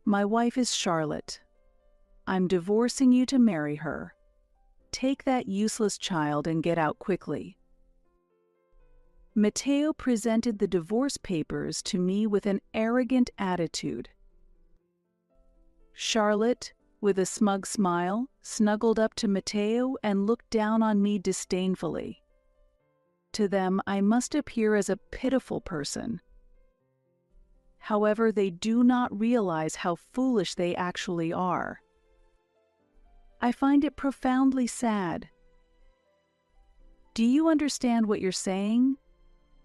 My wife is Charlotte. I'm divorcing you to marry her. Take that useless child and get out quickly. Matteo presented the divorce papers to me with an arrogant attitude. Charlotte, with a smug smile, snuggled up to Matteo and looked down on me disdainfully. To them, I must appear as a pitiful person. However, they do not realize how foolish they actually are. I find it profoundly sad. Do you understand what you're saying?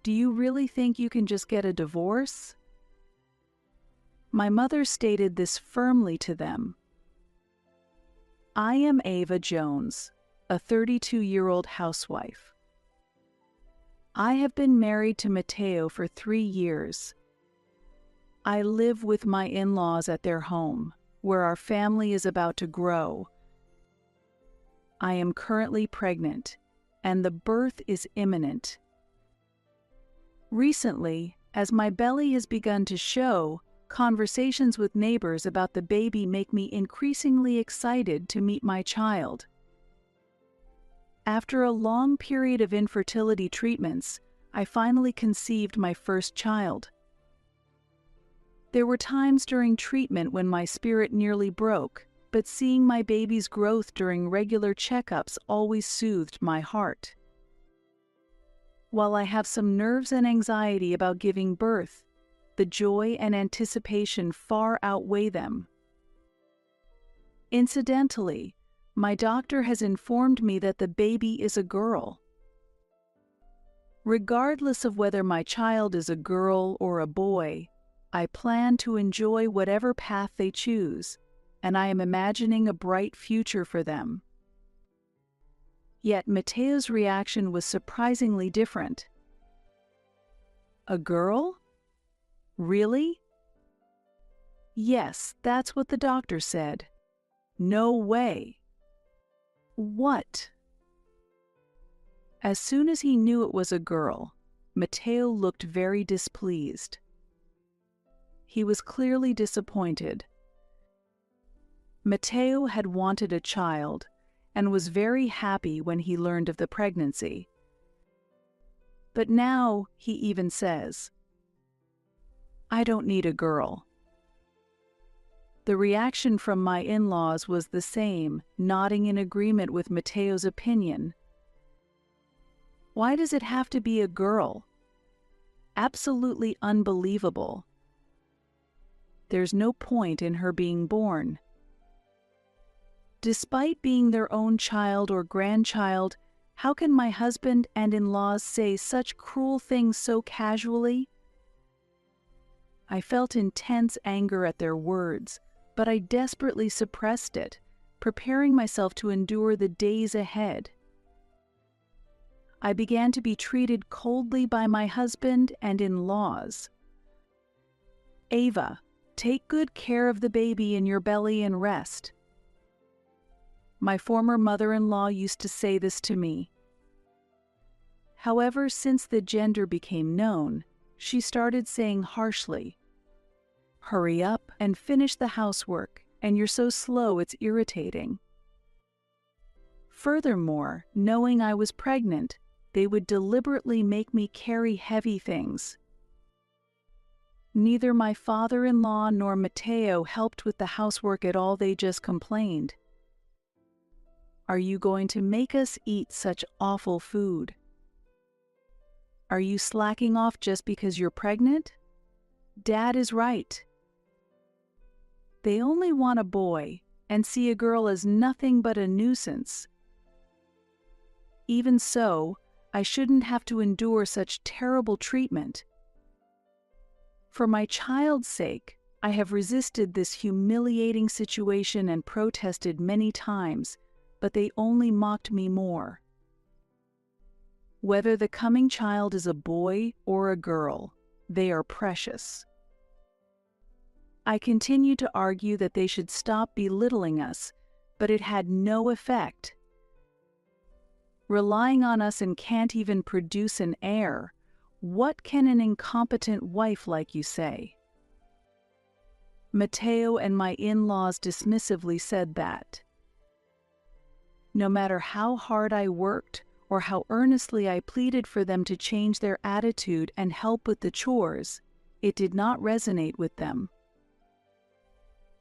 Do you really think you can just get a divorce? My mother stated this firmly to them. I am Ava Jones, a 32-year-old housewife. I have been married to Matteo for 3 years. I live with my in-laws at their home, where our family is about to grow. I am currently pregnant, and the birth is imminent. Recently, as my belly has begun to show, conversations with neighbors about the baby make me increasingly excited to meet my child. After a long period of infertility treatments, I finally conceived my first child. There were times during treatment when my spirit nearly broke, but seeing my baby's growth during regular checkups always soothed my heart. While I have some nerves and anxiety about giving birth, the joy and anticipation far outweigh them. Incidentally, my doctor has informed me that the baby is a girl. Regardless of whether my child is a girl or a boy, I plan to enjoy whatever path they choose, and I am imagining a bright future for them. Yet Matteo's reaction was surprisingly different. A girl? Really? Yes, that's what the doctor said. No way. What? As soon as he knew it was a girl, Matteo looked very displeased. He was clearly disappointed. Matteo had wanted a child and was very happy when he learned of the pregnancy. But now he even says, I don't need a girl. The reaction from my in-laws was the same, nodding in agreement with Matteo's opinion. Why does it have to be a girl? Absolutely unbelievable. There's no point in her being born. Despite being their own child or grandchild, how can my husband and in-laws say such cruel things so casually? I felt intense anger at their words, but I desperately suppressed it, preparing myself to endure the days ahead. I began to be treated coldly by my husband and in-laws. Ava, take good care of the baby in your belly and rest. My former mother-in-law used to say this to me. However, since the gender became known, she started saying harshly, Hurry up and finish the housework, and you're so slow it's irritating. Furthermore, knowing I was pregnant, they would deliberately make me carry heavy things. Neither my father-in-law nor Matteo helped with the housework at all, they just complained. Are you going to make us eat such awful food? Are you slacking off just because you're pregnant? Dad is right. They only want a boy and see a girl as nothing but a nuisance. Even so, I shouldn't have to endure such terrible treatment. For my child's sake, I have resisted this humiliating situation and protested many times, but they only mocked me more. Whether the coming child is a boy or a girl, they are precious. I continued to argue that they should stop belittling us, but it had no effect. Relying on us and can't even produce an heir, what can an incompetent wife like you say? Mateo and my in-laws dismissively said that. No matter how hard I worked or how earnestly I pleaded for them to change their attitude and help with the chores, it did not resonate with them.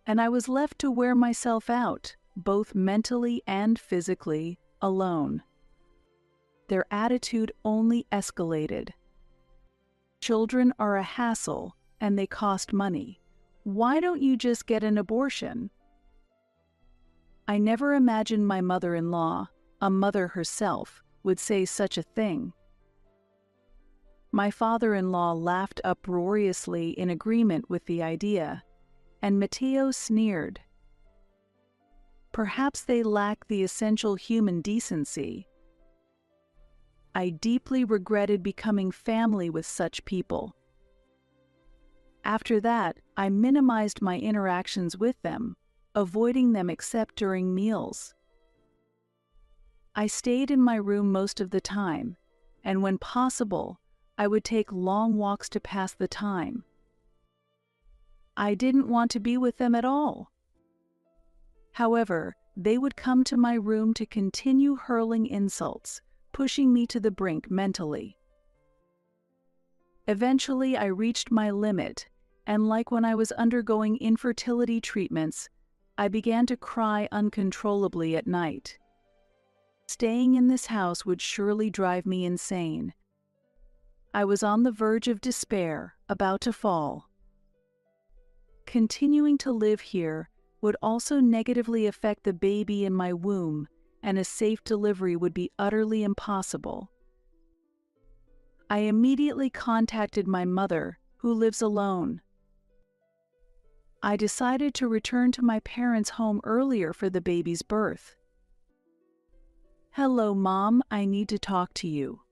And I was left to wear myself out, both mentally and physically, alone. Their attitude only escalated. Children are a hassle, and they cost money. Why don't you just get an abortion? I never imagined my mother-in-law, a mother herself, would say such a thing. My father-in-law laughed uproariously in agreement with the idea, and Mateo sneered. Perhaps they lack the essential human decency. I deeply regretted becoming family with such people. After that, I minimized my interactions with them, avoiding them except during meals. I stayed in my room most of the time, and when possible, I would take long walks to pass the time. I didn't want to be with them at all. However, they would come to my room to continue hurling insults, pushing me to the brink mentally. Eventually, I reached my limit, and like when I was undergoing infertility treatments, I began to cry uncontrollably at night. Staying in this house would surely drive me insane. I was on the verge of despair, about to fall. Continuing to live here would also negatively affect the baby in my womb, and a safe delivery would be utterly impossible. I immediately contacted my mother, who lives alone. I decided to return to my parents' home earlier for the baby's birth. "Hello, Mom, I need to talk to you.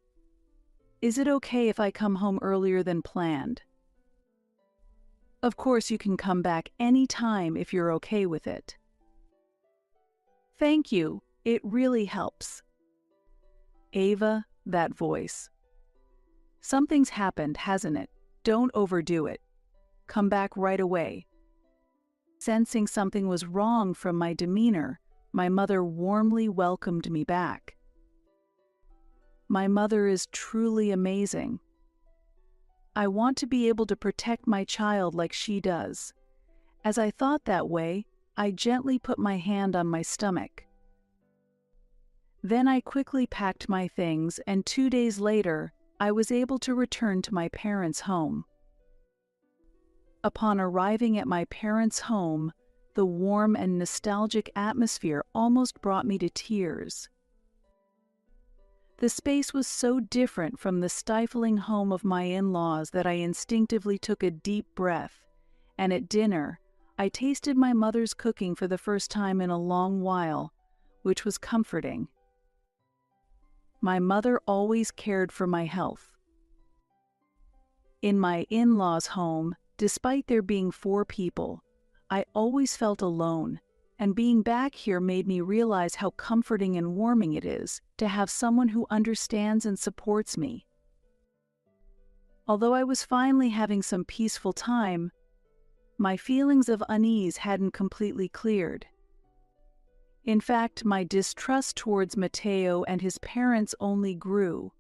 Is it okay if I come home earlier than planned?" "Of course you can come back any time if you're okay with it." "Thank you, it really helps." Ava, that voice. "Something's happened, hasn't it? Don't overdo it. Come back right away." Sensing something was wrong from my demeanor, my mother warmly welcomed me back. My mother is truly amazing. I want to be able to protect my child like she does. As I thought that way, I gently put my hand on my stomach. Then I quickly packed my things, and 2 days later, I was able to return to my parents' home. Upon arriving at my parents' home, the warm and nostalgic atmosphere almost brought me to tears. The space was so different from the stifling home of my in-laws that I instinctively took a deep breath, and at dinner, I tasted my mother's cooking for the first time in a long while, which was comforting. My mother always cared for my health. In my in-laws' home, despite there being 4 people, I always felt alone, and being back here made me realize how comforting and warming it is to have someone who understands and supports me. Although I was finally having some peaceful time, my feelings of unease hadn't completely cleared. In fact, my distrust towards Mateo and his parents only grew.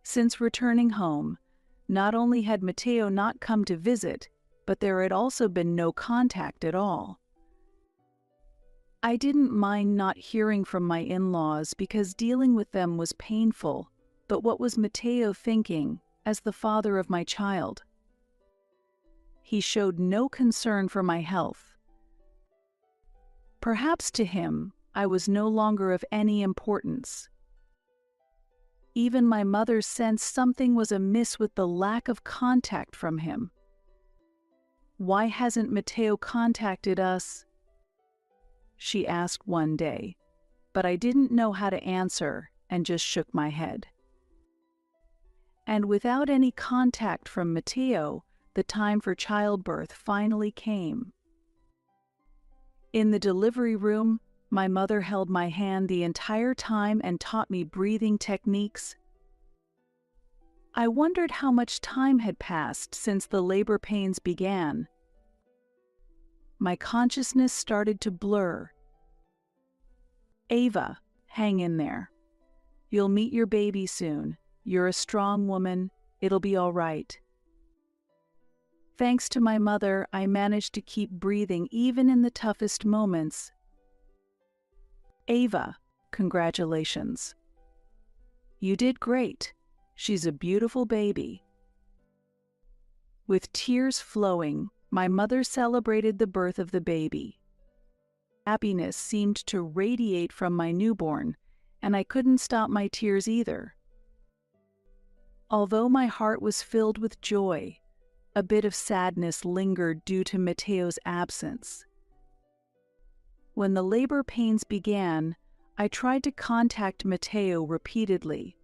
Since returning home, not only had Mateo not come to visit, but there had also been no contact at all. I didn't mind not hearing from my in-laws because dealing with them was painful, but what was Mateo thinking as the father of my child? He showed no concern for my health. Perhaps to him, I was no longer of any importance. Even my mother sensed something was amiss with the lack of contact from him. "Why hasn't Mateo contacted us?" she asked one day, but I didn't know how to answer and just shook my head. And without any contact from Mateo, the time for childbirth finally came. In the delivery room, my mother held my hand the entire time and taught me breathing techniques. I wondered how much time had passed since the labor pains began, my consciousness started to blur. Ava, hang in there. You'll meet your baby soon. You're a strong woman. It'll be all right. Thanks to my mother, I managed to keep breathing even in the toughest moments. Ava, congratulations. You did great. She's a beautiful baby. With tears flowing, my mother celebrated the birth of the baby. Happiness seemed to radiate from my newborn, and I couldn't stop my tears either. Although my heart was filled with joy, a bit of sadness lingered due to Matteo's absence. When the labor pains began, I tried to contact Matteo repeatedly.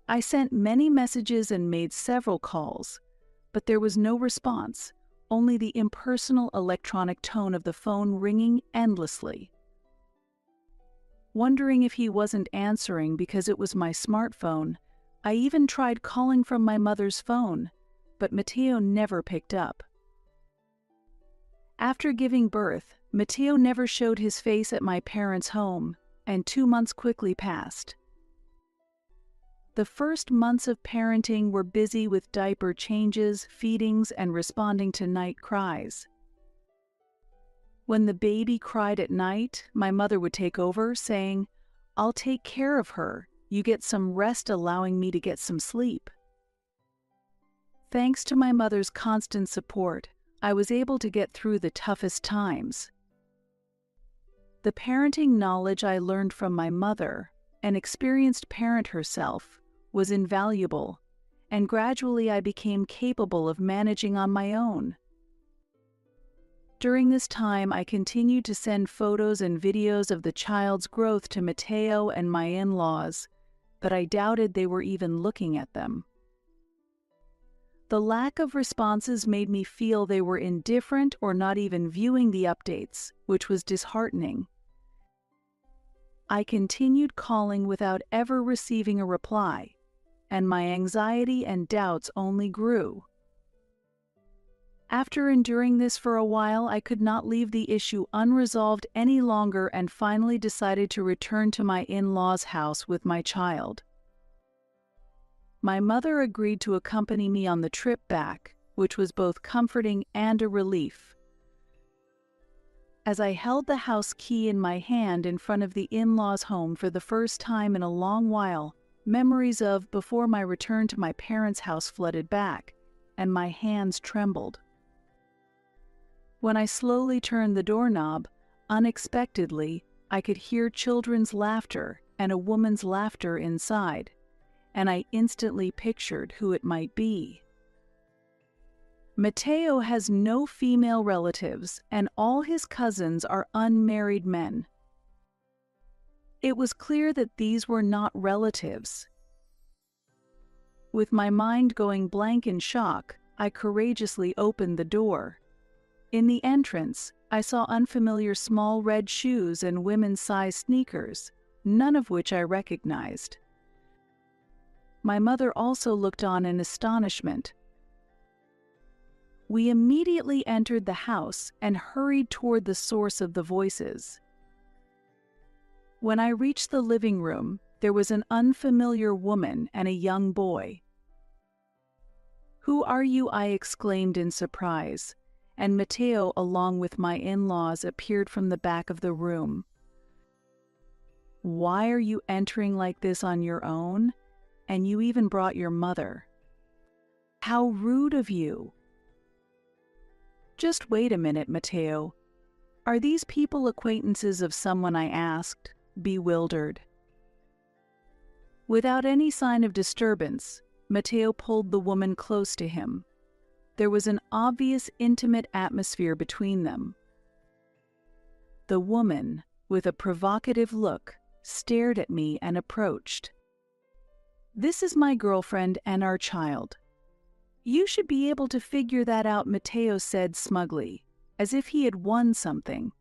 I sent many messages and made several calls, but there was no response, only the impersonal electronic tone of the phone ringing endlessly. Wondering if he wasn't answering because it was my smartphone, I even tried calling from my mother's phone, but Matteo never picked up. After giving birth, Matteo never showed his face at my parents' home, and 2 months quickly passed. The first months of parenting were busy with diaper changes, feedings, and responding to night cries. When the baby cried at night, my mother would take over, saying, "I'll take care of her. You get some rest, allowing me to get some sleep." Thanks to my mother's constant support, I was able to get through the toughest times. The parenting knowledge I learned from my mother, an experienced parent herself, was invaluable, and gradually I became capable of managing on my own. During this time, I continued to send photos and videos of the child's growth to Matteo and my in-laws, but I doubted they were even looking at them. The lack of responses made me feel they were indifferent or not even viewing the updates, which was disheartening. I continued calling without ever receiving a reply, and my anxiety and doubts only grew. After enduring this for a while, I could not leave the issue unresolved any longer and finally decided to return to my in-laws' house with my child. My mother agreed to accompany me on the trip back, which was both comforting and a relief. As I held the house key in my hand in front of the in-laws' home for the first time in a long while, memories of before my return to my parents' house flooded back, and my hands trembled. When I slowly turned the doorknob, unexpectedly, I could hear children's laughter and a woman's laughter inside, and I instantly pictured who it might be. Matteo has no female relatives, and all his cousins are unmarried men. It was clear that these were not relatives. With my mind going blank in shock, I courageously opened the door. In the entrance, I saw unfamiliar small red shoes and women's-sized sneakers, none of which I recognized. My mother also looked on in astonishment. We immediately entered the house and hurried toward the source of the voices. When I reached the living room, there was an unfamiliar woman and a young boy. "Who are you?" I exclaimed in surprise, and Matteo, along with my in-laws, appeared from the back of the room. "Why are you entering like this on your own? And you even brought your mother. How rude of you!" "Just wait a minute, Matteo. Are these people acquaintances of someone?" I asked, bewildered. Without any sign of disturbance, Matteo pulled the woman close to him. There was an obvious intimate atmosphere between them. The woman, with a provocative look, stared at me and approached. "This is my girlfriend and our child. You should be able to figure that out," Matteo said smugly, as if he had won something.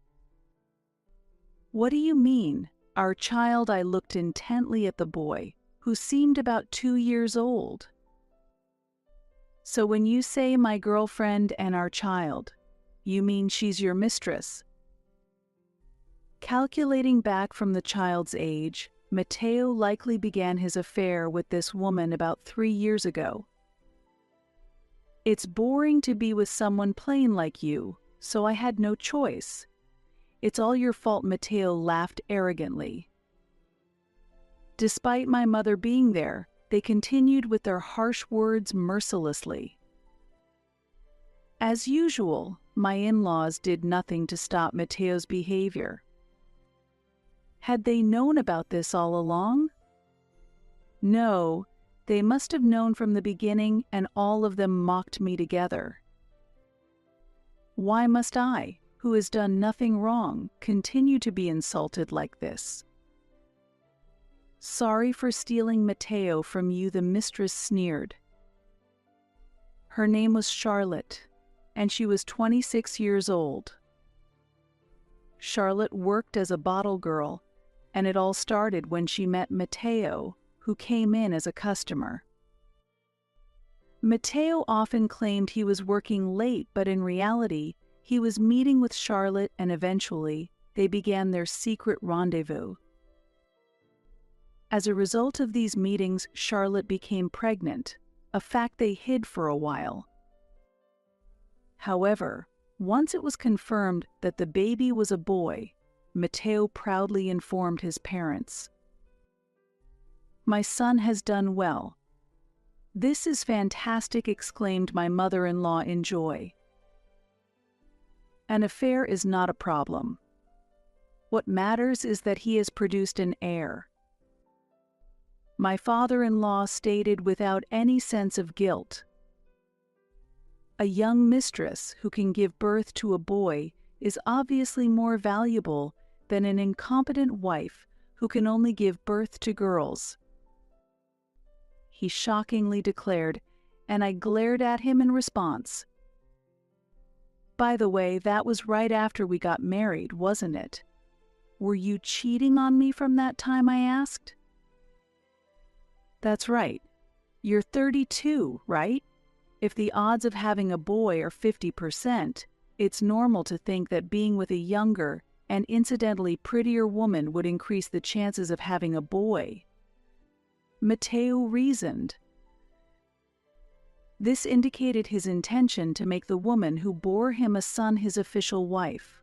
"What do you mean, our child?" I looked intently at the boy, who seemed about 2 years old. "So when you say my girlfriend and our child, You mean she's your mistress? Calculating back from the child's age, Matteo likely began his affair with this woman about 3 years ago. It's boring to be with someone plain like you, so I had no choice. It's all your fault, Matteo laughed arrogantly. Despite my mother being there, they continued with their harsh words mercilessly. As usual, my in-laws did nothing to stop Matteo's behavior. Had they known about this all along? No, they must have known from the beginning, and all of them mocked me together. Why must I, who has done nothing wrong, continue to be insulted like this? Sorry for stealing Matteo from you, the mistress sneered. Her name was Charlotte, and she was 26 years old. Charlotte worked as a bottle girl, and it all started when she met Matteo, who came in as a customer. Matteo often claimed he was working late, but in reality, he was meeting with Charlotte, and eventually, they began their secret rendezvous. As a result of these meetings, Charlotte became pregnant, a fact they hid for a while. However, once it was confirmed that the baby was a boy, Matteo proudly informed his parents. My son has done well. This is fantastic, exclaimed my mother-in-law in joy. An affair is not a problem. What matters is that he has produced an heir. My father-in-law stated without any sense of guilt. A young mistress who can give birth to a boy is obviously more valuable than an incompetent wife who can only give birth to girls. He shockingly declared, and I glared at him in response. By the way, that was right after we got married, wasn't it? Were you cheating on me from that time, I asked? That's right. You're 32, right? If the odds of having a boy are 50%, it's normal to think that being with a younger and incidentally prettier woman would increase the chances of having a boy. Matteo reasoned. This indicated his intention to make the woman who bore him a son his official wife.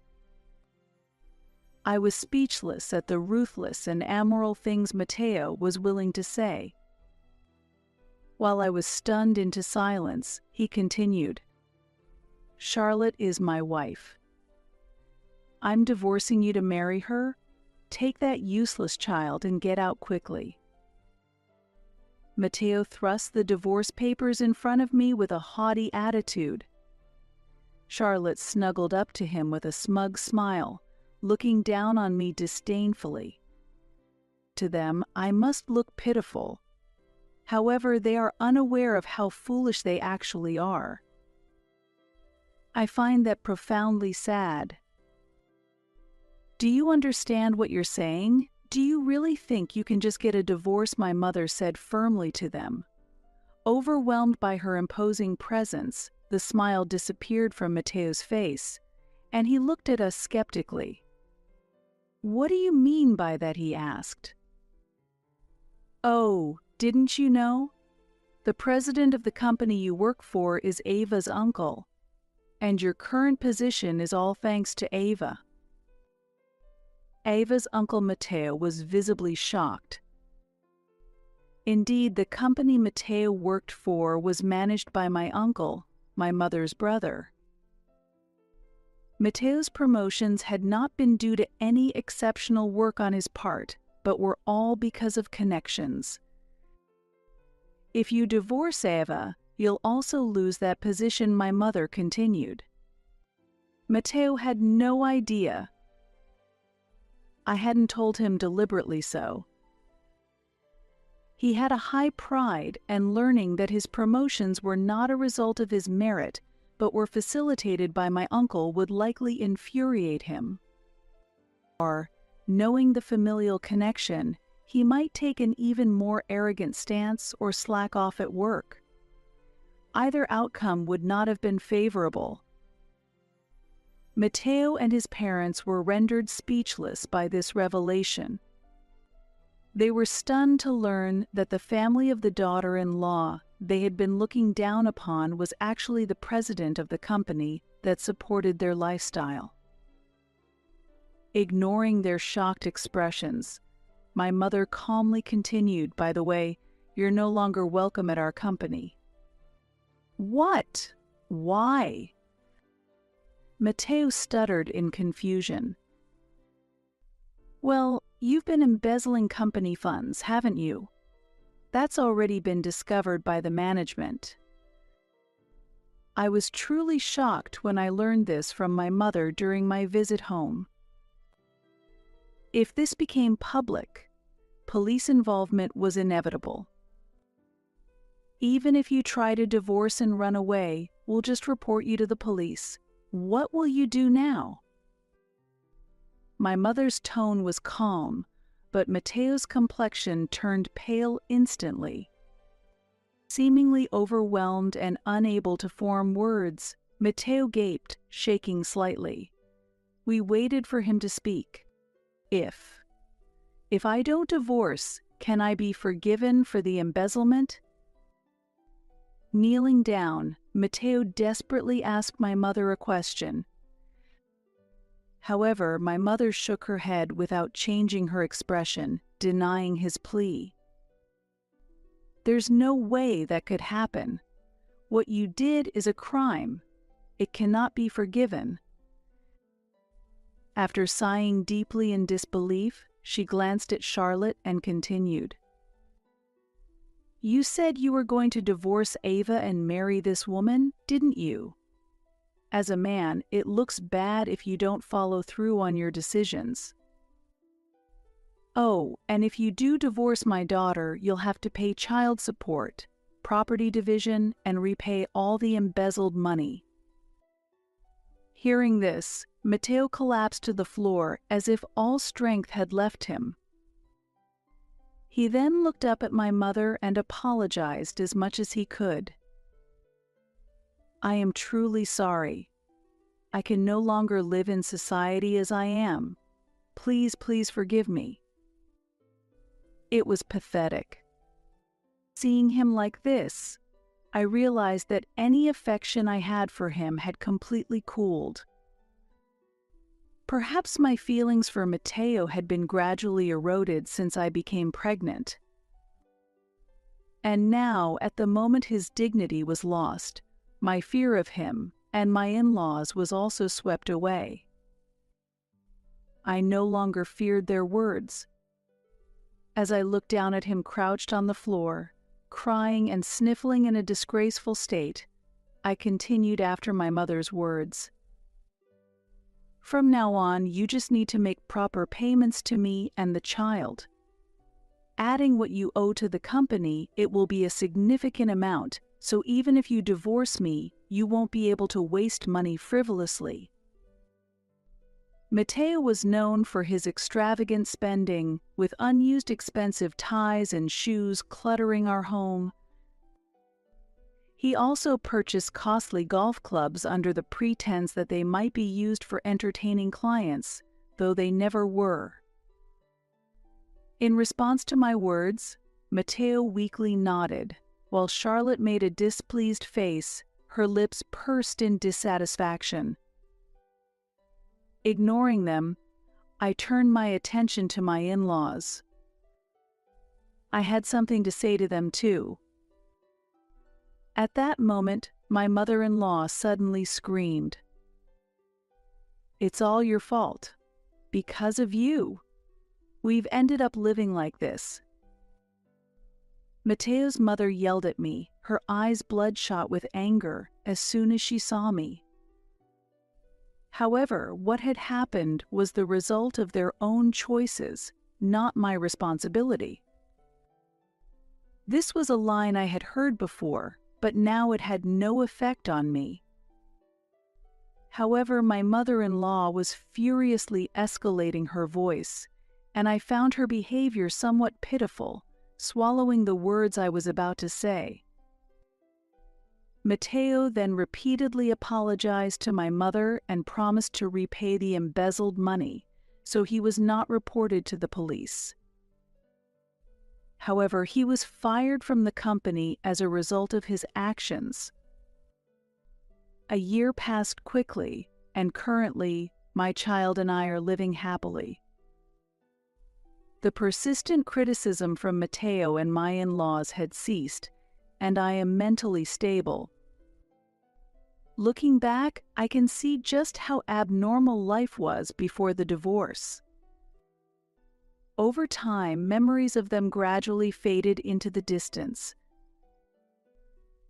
I was speechless at the ruthless and amoral things Matteo was willing to say. While I was stunned into silence, he continued, Charlotte is my wife. I'm divorcing you to marry her. Take that useless child and get out quickly. Matteo thrust the divorce papers in front of me with a haughty attitude. Charlotte snuggled up to him with a smug smile, looking down on me disdainfully. To them, I must look pitiful. However, they are unaware of how foolish they actually are. I find that profoundly sad. Do you understand what you're saying? Do you really think you can just get a divorce? My mother said firmly to them. Overwhelmed by her imposing presence, the smile disappeared from Matteo's face, and he looked at us skeptically. What do you mean by that? He asked. Oh, didn't you know? The president of the company you work for is Ava's uncle, and your current position is all thanks to Ava. Ava's uncle Matteo was visibly shocked. Indeed, the company Matteo worked for was managed by my uncle, my mother's brother. Matteo's promotions had not been due to any exceptional work on his part, but were all because of connections. If you divorce Ava, you'll also lose that position, my mother continued. Matteo had no idea. I hadn't told him deliberately so. He had a high pride, and learning that his promotions were not a result of his merit, but were facilitated by my uncle would likely infuriate him. Or, knowing the familial connection, he might take an even more arrogant stance or slack off at work. Either outcome would not have been favorable. Matteo and his parents were rendered speechless by this revelation. They were stunned to learn that the family of the daughter-in-law they had been looking down upon was actually the president of the company that supported their lifestyle. Ignoring their shocked expressions, my mother calmly continued, "By the way, you're no longer welcome at our company." "What? Why?" Matteo stuttered in confusion. "Well, you've been embezzling company funds, haven't you? That's already been discovered by the management." I was truly shocked when I learned this from my mother during my visit home. If this became public, police involvement was inevitable. "Even if you try to divorce and run away, we'll just report you to the police. What will you do now?" My mother's tone was calm, but Matteo's complexion turned pale instantly. Seemingly overwhelmed and unable to form words, Matteo gaped, shaking slightly. We waited for him to speak. If I don't divorce, can I be forgiven for the embezzlement?" Kneeling down, Matteo desperately asked my mother a question. However, my mother shook her head without changing her expression, denying his plea. "There's no way that could happen. What you did is a crime. It cannot be forgiven." After sighing deeply in disbelief, she glanced at Charlotte and continued. "You said you were going to divorce Ava and marry this woman, didn't you? As a man, it looks bad if you don't follow through on your decisions. Oh, and if you do divorce my daughter, you'll have to pay child support, property division, and repay all the embezzled money." Hearing this, Matteo collapsed to the floor as if all strength had left him. He then looked up at my mother and apologized as much as he could. "I am truly sorry. I can no longer live in society as I am. Please, please forgive me." It was pathetic. Seeing him like this, I realized that any affection I had for him had completely cooled. Perhaps my feelings for Matteo had been gradually eroded since I became pregnant. And now, at the moment his dignity was lost, my fear of him and my in-laws was also swept away. I no longer feared their words. As I looked down at him crouched on the floor, crying and sniffling in a disgraceful state, I continued after my mother's words. "From now on, you just need to make proper payments to me and the child. Adding what you owe to the company, it will be a significant amount, so even if you divorce me, you won't be able to waste money frivolously." Matteo was known for his extravagant spending, with unused expensive ties and shoes cluttering our home. He also purchased costly golf clubs under the pretense that they might be used for entertaining clients, though they never were. In response to my words, Matteo weakly nodded, while Charlotte made a displeased face, her lips pursed in dissatisfaction. Ignoring them, I turned my attention to my in-laws. I had something to say to them too. At that moment, my mother-in-law suddenly screamed, "It's all your fault. Because of you. We've ended up living like this." Matteo's mother yelled at me, her eyes bloodshot with anger, as soon as she saw me. However, what had happened was the result of their own choices, not my responsibility. This was a line I had heard before, but now it had no effect on me. However, my mother-in-law was furiously escalating her voice, and I found her behavior somewhat pitiful, swallowing the words I was about to say. Matteo then repeatedly apologized to my mother and promised to repay the embezzled money, so he was not reported to the police. However, he was fired from the company as a result of his actions. A year passed quickly, and currently, my child and I are living happily. The persistent criticism from Matteo and my in-laws had ceased, and I am mentally stable. Looking back, I can see just how abnormal life was before the divorce. Over time, memories of them gradually faded into the distance.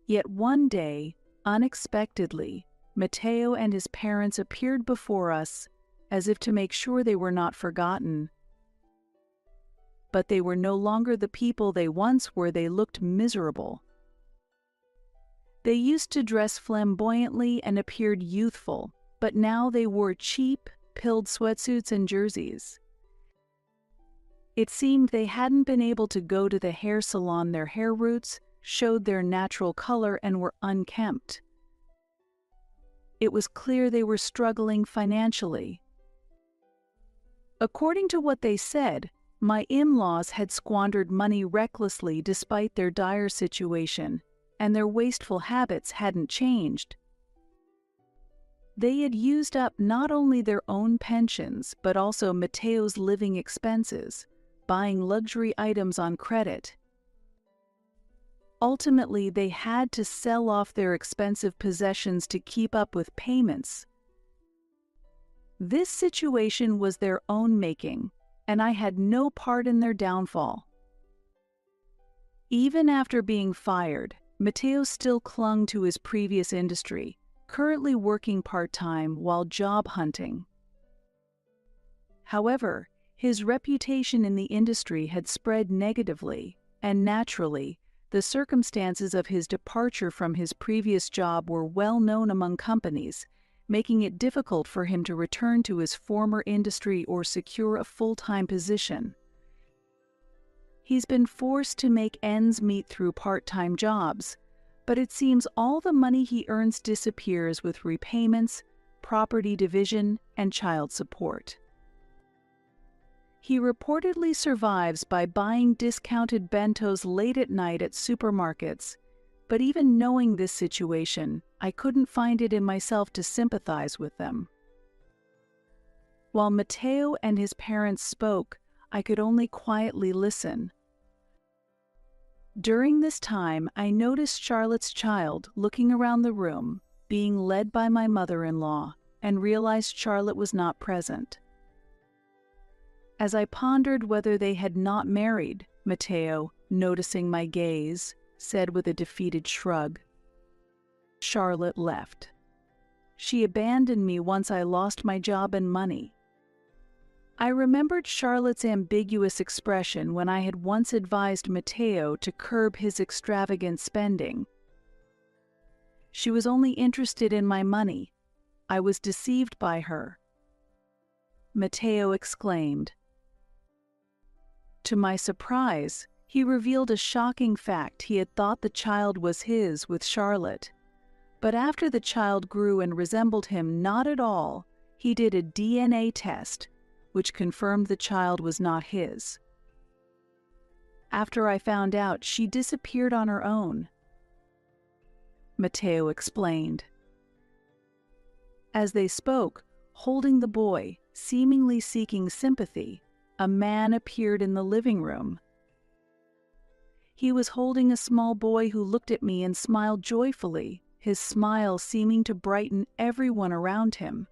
Yet one day, unexpectedly, Matteo and his parents appeared before us, as if to make sure they were not forgotten. But they were no longer the people they once were. They looked miserable. They used to dress flamboyantly and appeared youthful, but now they wore cheap, pilled sweatsuits and jerseys. It seemed they hadn't been able to go to the hair salon. Their hair roots showed their natural color and were unkempt. It was clear they were struggling financially. According to what they said, my in-laws had squandered money recklessly despite their dire situation, and their wasteful habits hadn't changed. They had used up not only their own pensions but also Matteo's living expenses, buying luxury items on credit. Ultimately, they had to sell off their expensive possessions to keep up with payments. This situation was their own making, and I had no part in their downfall. Even after being fired, Matteo still clung to his previous industry, currently working part-time while job hunting. However, his reputation in the industry had spread negatively, and naturally, the circumstances of his departure from his previous job were well known among companies, making it difficult for him to return to his former industry or secure a full-time position. He's been forced to make ends meet through part-time jobs, but it seems all the money he earns disappears with repayments, property division, and child support. He reportedly survives by buying discounted bentos late at night at supermarkets, but even knowing this situation, I couldn't find it in myself to sympathize with them. While Matteo and his parents spoke, I could only quietly listen. During this time, I noticed Charlotte's child looking around the room, being led by my mother-in-law, and realized Charlotte was not present. As I pondered whether they had not married, Matteo, noticing my gaze, said with a defeated shrug, "Charlotte left. She abandoned me once I lost my job and money." I remembered Charlotte's ambiguous expression when I had once advised Matteo to curb his extravagant spending. She was only interested in my money. I was deceived by her. Matteo exclaimed. To my surprise, he revealed a shocking fact. He had thought the child was his with Charlotte. But after the child grew and resembled him not at all, he did a DNA test, which confirmed the child was not his. After I found out, she disappeared on her own. Matteo explained. As they spoke, holding the boy, seemingly seeking sympathy, a man appeared in the living room. He was holding a small boy who looked at me and smiled joyfully, his smile seeming to brighten everyone around him.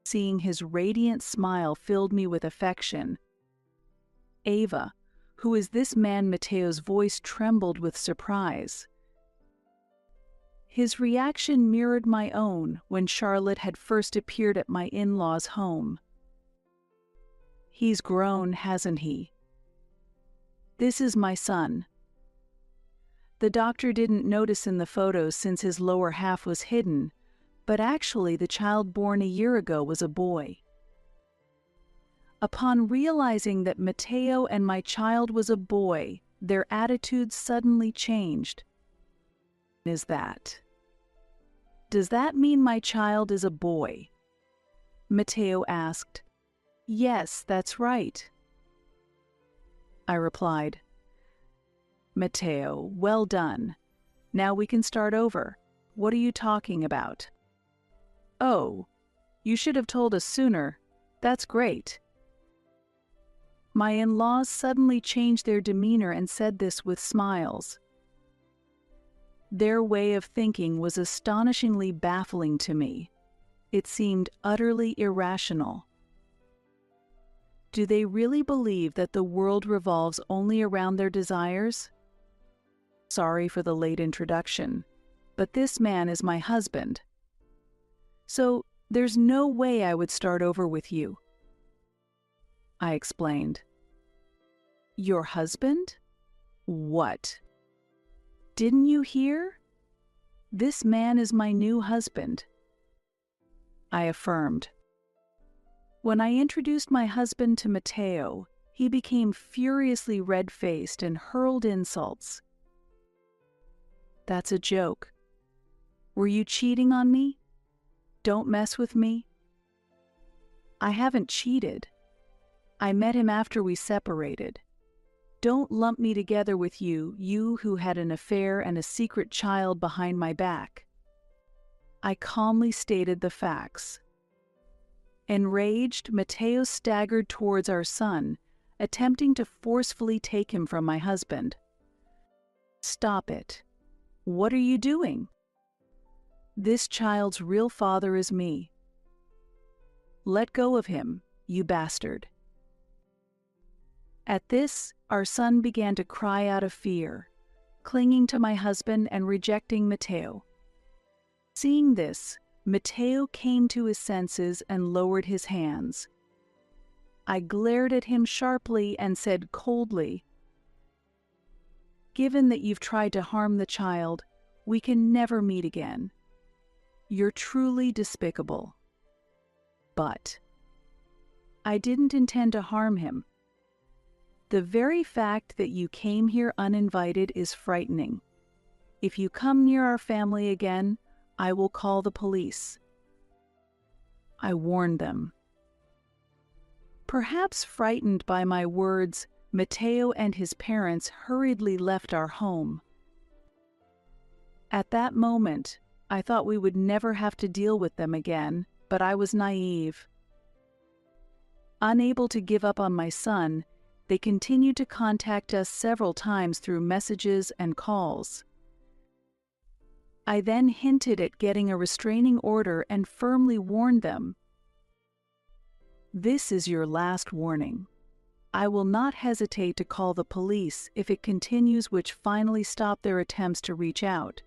Seeing his radiant smile filled me with affection. "Ava, who is this man?" Matteo's voice trembled with surprise. His reaction mirrored my own when Charlotte had first appeared at my in-laws' home. "He's grown, hasn't he? This is my son." The doctor didn't notice in the photos since his lower half was hidden, but actually the child born a year ago was a boy. Upon realizing that Matteo and my child was a boy, their attitudes suddenly changed. is that? Does that mean my child is a boy? Matteo asked. Yes, that's right, I replied. Matteo, well done. Now we can start over. What are you talking about? Oh, you should have told us sooner. That's great. My in-laws suddenly changed their demeanor and said this with smiles. Their way of thinking was astonishingly baffling to me. It seemed utterly irrational. Do they really believe that the world revolves only around their desires? Sorry for the late introduction, but this man is my husband. So there's no way I would start over with you, I explained. Your husband? What? Didn't you hear? This man is my new husband, I affirmed. When I introduced my husband to Matteo, he became furiously red-faced and hurled insults. That's a joke. Were you cheating on me? Don't mess with me. I haven't cheated. I met him after we separated. Don't lump me together with you, you who had an affair and a secret child behind my back. I calmly stated the facts. Enraged, Matteo staggered towards our son, attempting to forcefully take him from my husband. Stop it. What are you doing? This child's real father is me. Let go of him, you bastard. At this, our son began to cry out of fear, clinging to my husband and rejecting Matteo. Seeing this, Matteo came to his senses and lowered his hands. I glared at him sharply and said coldly, "Given that you've tried to harm the child, we can never meet again. You're truly despicable." But I didn't intend to harm him. The very fact that you came here uninvited is frightening. If you come near our family again, I will call the police. I warned them. Perhaps frightened by my words, Matteo and his parents hurriedly left our home. At that moment, I thought we would never have to deal with them again, but I was naive. Unable to give up on my son, they continued to contact us several times through messages and calls. I then hinted at getting a restraining order and firmly warned them. This is your last warning. I will not hesitate to call the police if it continues, which finally stopped their attempts to reach out.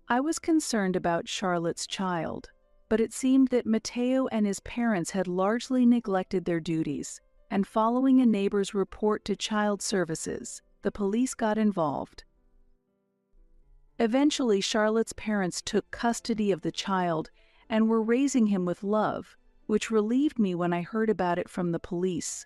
I was concerned about Charlotte's child, but it seemed that Matteo and his parents had largely neglected their duties, and following a neighbor's report to Child Services, the police got involved. Eventually, Charlotte's parents took custody of the child and were raising him with love, which relieved me when I heard about it from the police.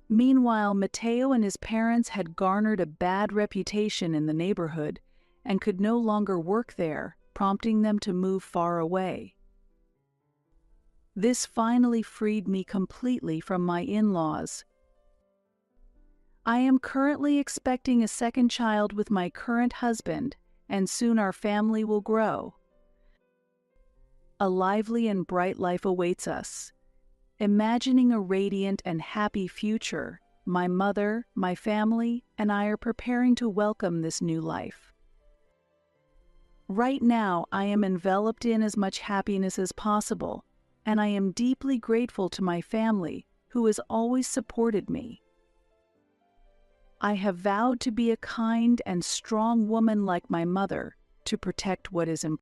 Meanwhile, Matteo and his parents had garnered a bad reputation in the neighborhood and could no longer work there, prompting them to move far away. This finally freed me completely from my in-laws. I am currently expecting a second child with my current husband, and soon our family will grow. A lively and bright life awaits us. Imagining a radiant and happy future, my mother, my family, and I are preparing to welcome this new life. Right now, I am enveloped in as much happiness as possible, and I am deeply grateful to my family, who has always supported me. I have vowed to be a kind and strong woman like my mother, to protect what is important.